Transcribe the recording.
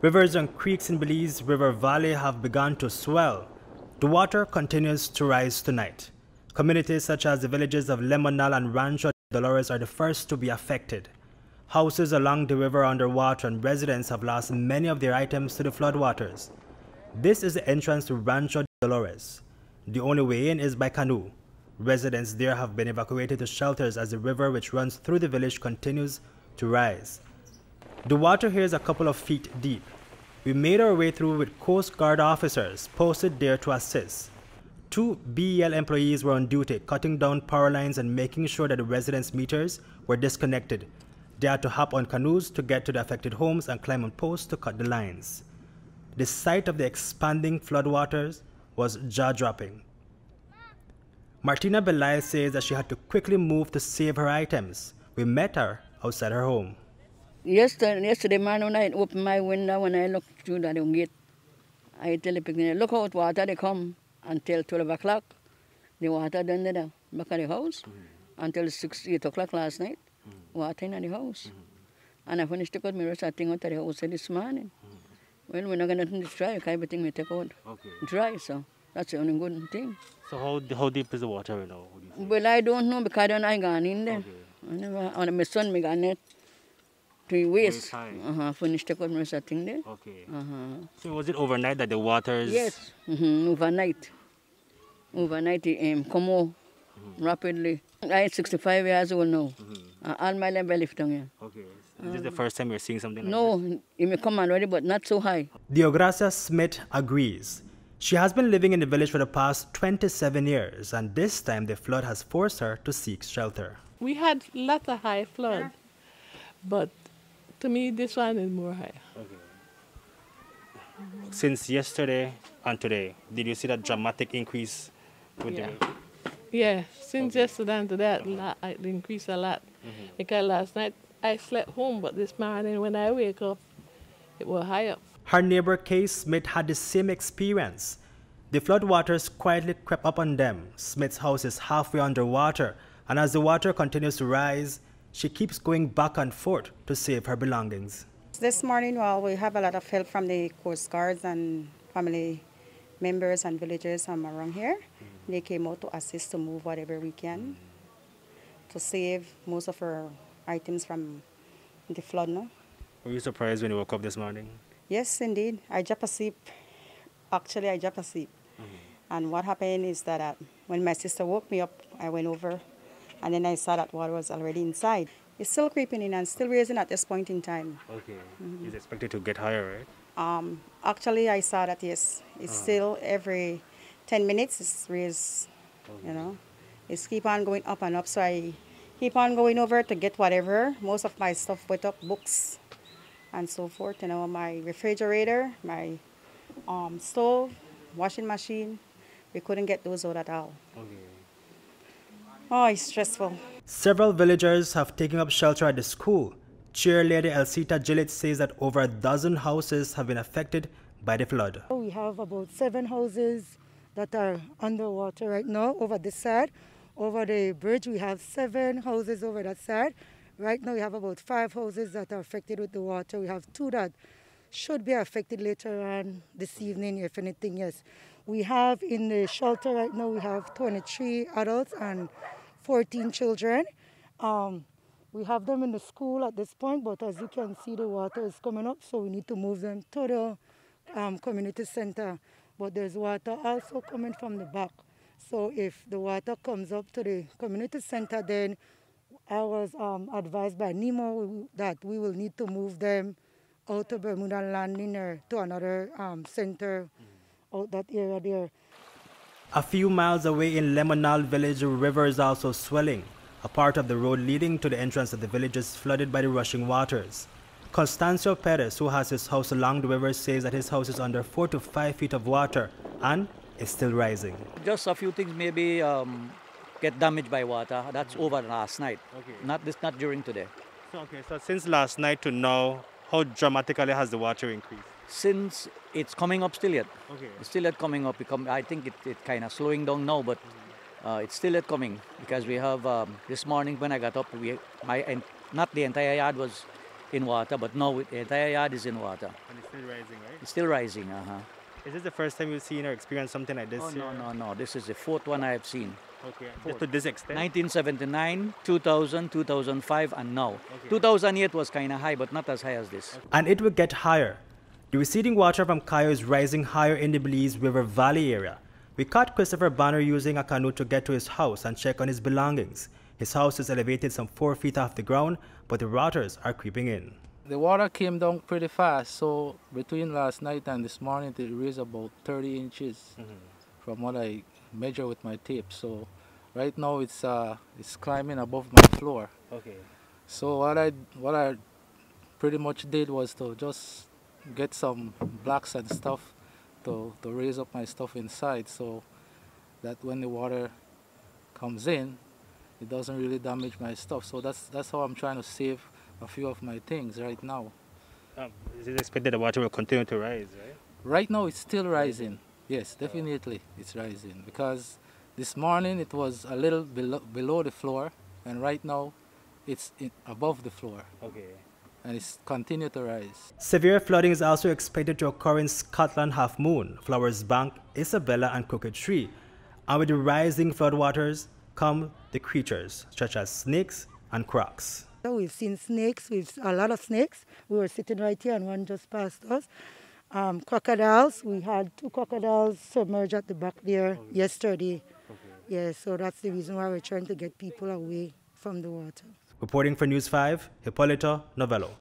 Rivers and creeks in Belize River Valley have begun to swell. The water continues to rise tonight. Communities such as the villages of Limanal and Rancho Dolores are the first to be affected. Houses along the river are underwater and residents have lost many of their items to the floodwaters. This is the entrance to Rancho Dolores. The only way in is by canoe. Residents there have been evacuated to shelters as the river which runs through the village continues to rise. The water here is a couple of feet deep. We made our way through with Coast Guard officers posted there to assist. 2 BEL employees were on duty, cutting down power lines and making sure that the residents' meters were disconnected. They had to hop on canoes to get to the affected homes and climb on posts to cut the lines. The sight of the expanding floodwaters was jaw-dropping. Martina Belize says that she had to quickly move to save her items. We met her outside her home. Yesterday morning when I opened my window, when I looked through that gate, I tell the picnic, look out, water they come until 12 o'clock. The water down there back of the house until 8 o'clock last night. Water in the house. And I finished to cut my rest of thing out of the house this morning. Well, we're not going to dry, everything we take out dry, so that's the only good thing. So how deep is the water right now? Well, I don't know because I gone in there. And my son me gone there. 3 waist. Finished to cut my rest of thing there. Okay. So was it overnight that the waters? Yes, overnight. Overnight it come out rapidly. I'm 65 years old now. All my life I live down here. Okay. Is this the first time you're seeing something like this? No, it may come already, but not so high. Agnes Smith agrees. She has been living in the village for the past 27 years, and this time the flood has forced her to seek shelter. We had a lot of high flood, but to me this one is more high. Okay. Since yesterday and today, did you see that dramatic increase with the Yeah, since yesterday and today, it increased a lot. Because last night I slept home, but this morning when I wake up, it was higher. Her neighbor Kay Smith had the same experience. The floodwaters quietly crept up on them. Smith's house is halfway underwater, and as the water continues to rise, she keeps going back and forth to save her belongings. This morning, well, we have a lot of help from the Coast Guards and family members and villagers around here. They came out to assist to move whatever we can to save most of our items from the flood now. Were you surprised when you woke up this morning? Yes, indeed. I dropped asleep. Actually, I dropped asleep. And what happened is that when my sister woke me up, I went over and then I saw that water was already inside. It's still creeping in and still raising at this point in time. Okay. It's expected to get higher, right? Actually, I saw that, yes. It's still every 10 minutes it's raised, you know. It's keep on going up and up, so I keep on going over to get whatever. Most of my stuff went up, books and so forth, you know, my refrigerator, my stove, washing machine. We couldn't get those out at all. Okay. Oh, it's stressful. Several villagers have taken up shelter at the school. Chairlady Sita Gillette says that over a dozen houses have been affected by the flood. We have about 7 houses that are underwater right now over this side. Over the bridge, we have 7 houses over that side. Right now, we have about 5 houses that are affected with the water. We have 2 that should be affected later on this evening, if anything, yes. We have in the shelter right now, we have 23 adults and 14 children. We have them in the school at this point, but as you can see, the water is coming up, so we need to move them to the community center. But there's water also coming from the back. So if the water comes up to the community center, then I was advised by NEMO that we will need to move them out of Bermuda Landing or to another center out that area there. A few miles away in Limanal Village, the river is also swelling. A part of the road leading to the entrance of the village is flooded by the rushing waters. Constancio Perez, who has his house along the river, says that his house is under 4 to 5 feet of water and is still rising. Just a few things maybe get damaged by water. That's over last night. Okay. Not during today. So since last night to now, how dramatically has the water increased? Since it's coming up still yet. Okay. It's still yet coming up. I think it kind of slowing down now, but it's still yet coming because we have this morning when I got up, not the entire yard was in water, but now the entire yard is in water. And it's still rising, right? It's still rising, Is this the first time you've seen or experienced something like this? Oh, here? no. This is the fourth one I have seen. Okay, just to this extent? 1979, 2000, 2005, and now. 2008 was kind of high, but not as high as this. And it will get higher. The receding water from Cayo is rising higher in the Belize River Valley area. We caught Christopher Banner using a canoe to get to his house and check on his belongings. His house is elevated some 4 feet off the ground, but the waters are creeping in. The water came down pretty fast, so between last night and this morning it raised about 30 inches from what I measure with my tape. So right now it's climbing above my floor. Okay. So what I pretty much did was to just get some blocks and stuff to raise up my stuff inside, so that when the water comes in, it doesn't really damage my stuff. So that's how I'm trying to save a few of my things right now. Is it expected the water will continue to rise, right? Right now it's still rising. Yes, definitely it's rising, because this morning it was a little below the floor, and right now it's above the floor. Okay. And it's continued to rise. Severe flooding is also expected to occur in Scotland Half Moon, Flowers Bank, Isabella, and Crooked Tree. And with the rising floodwaters come the creatures such as snakes and crocs. So we've seen snakes, a lot of snakes. We were sitting right here and one just passed us. Crocodiles, we had 2 crocodiles submerged at the back there yesterday. Yeah, so that's the reason why we're trying to get people away from the water. Reporting for News 5, Hipolito Novelo.